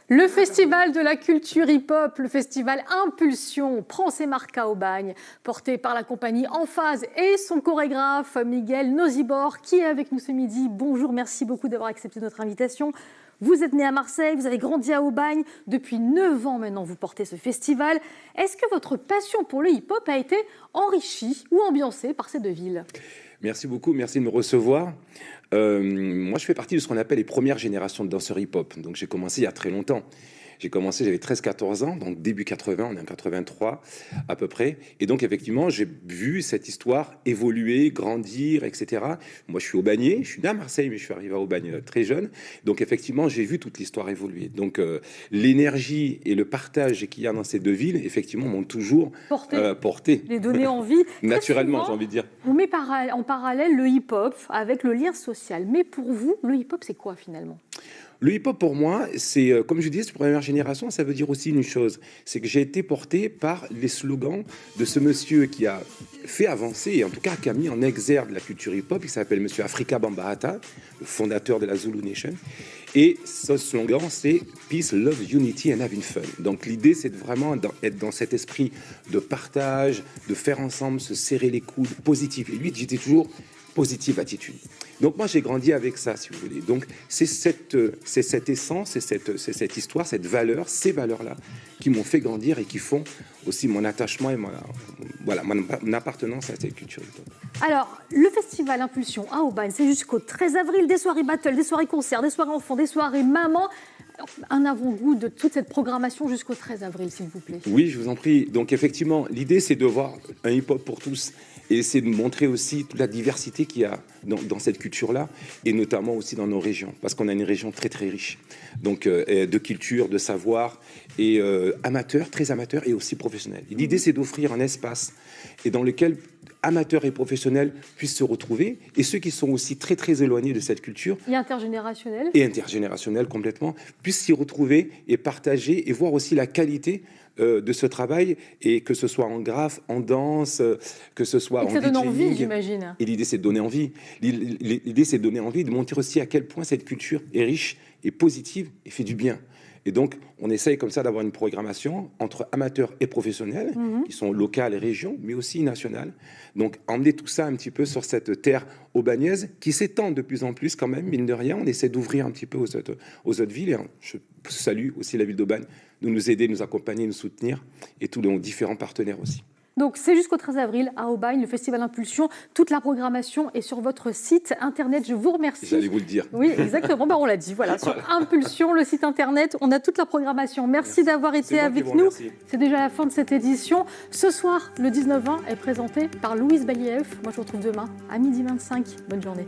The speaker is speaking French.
Le festival de la culture hip-hop, le festival Impulsion, prend ses marques à Aubagne, porté par la compagnie Emphase et son chorégraphe Miguel Nozibor, qui est avec nous ce midi. Bonjour, merci beaucoup d'avoir accepté notre invitation. Vous êtes né à Marseille, vous avez grandi à Aubagne. Depuis 9 ans maintenant, vous portez ce festival. Est-ce que votre passion pour le hip-hop a été enrichie ou ambiancée par ces deux villes ? Merci beaucoup, merci de me recevoir. Moi, je fais partie de ce qu'on appelle les premières générations de danseurs hip-hop. Donc, j'ai commencé il y a très longtemps. J'ai commencé, j'avais 13-14 ans, donc début 80, on est en 83 à peu près. Et donc, effectivement, j'ai vu cette histoire évoluer, grandir, etc. Moi, je suis aubagnais, je suis né à Marseille, mais je suis arrivé à Aubagne très jeune. Donc, effectivement, j'ai vu toute l'histoire évoluer. Donc, l'énergie et le partage qu'il y a dans ces deux villes, effectivement, m'ont toujours porté. Les donner envie. Naturellement, j'ai envie de dire. On met en parallèle le hip-hop avec le lien social. Mais pour vous, le hip-hop, c'est quoi finalement ? Le hip-hop, pour moi, c'est, comme je dis, c'est première génération, ça veut dire aussi une chose, c'est que j'ai été porté par les slogans de ce monsieur qui a fait avancer, et en tout cas qui a mis en exergue la culture hip-hop, qui s'appelle monsieur Afrika Bambaataa, le fondateur de la Zulu Nation. Et ce slogan, c'est « Peace, Love, Unity and Having Fun ». Donc l'idée, c'est de vraiment être dans cet esprit de partage, de faire ensemble, se serrer les coudes, positif. Et lui, j'étais toujours positive attitude. Donc moi, j'ai grandi avec ça, si vous voulez. Donc c'est cette essence, c'est cette histoire, cette valeur, ces valeurs-là qui m'ont fait grandir et qui font aussi mon attachement et mon appartenance à cette culture. Alors, le festival Impulsion à Aubagne, c'est jusqu'au 13 avril, des soirées battle, des soirées concerts, des soirées enfants, des soirées maman. Un avant-goût de toute cette programmation jusqu'au 13 avril, s'il vous plaît. Oui, je vous en prie. Donc effectivement, l'idée, c'est de voir un hip-hop pour tous. Et c'est de montrer aussi toute la diversité qu'il y a dans cette culture-là, et notamment aussi dans nos régions, parce qu'on a une région très très riche, donc de culture, de savoir, et amateurs, très amateurs, et aussi professionnels. L'idée, c'est d'offrir un espace et dans lequel amateurs et professionnels puissent se retrouver, et ceux qui sont aussi très très éloignés de cette culture, et intergénérationnels, complètement, puissent s'y retrouver et partager et voir aussi la qualité de ce travail, et que ce soit en graphe, en danse, que ce soit en DJing. Ça donne envie, j'imagine. Et l'idée, c'est de donner envie. L'idée, c'est de donner envie, de montrer aussi à quel point cette culture est riche et positive et fait du bien. Et donc, on essaye comme ça d'avoir une programmation entre amateurs et professionnels, qui sont locales et régions, mais aussi nationales. Donc, emmener tout ça un petit peu sur cette terre aubagnaise qui s'étend de plus en plus quand même, mine de rien. On essaie d'ouvrir un petit peu aux autres villes. Et je salue aussi la ville d'Aubagne de nous aider, nous accompagner, nous soutenir, et tous nos différents partenaires aussi. Donc, c'est jusqu'au 13 avril à Aubagne, le festival Impulsion. Toute la programmation est sur votre site internet. Je vous remercie. J'allais vous le dire. Oui, exactement. On l'a dit. Voilà, sur Impulsion, le site internet, on a toute la programmation. Merci d'avoir été avec nous. C'est déjà la fin de cette édition. Ce soir, le 19-20 est présenté par Louise Baliev. Moi, je vous retrouve demain à 12h25. Bonne journée.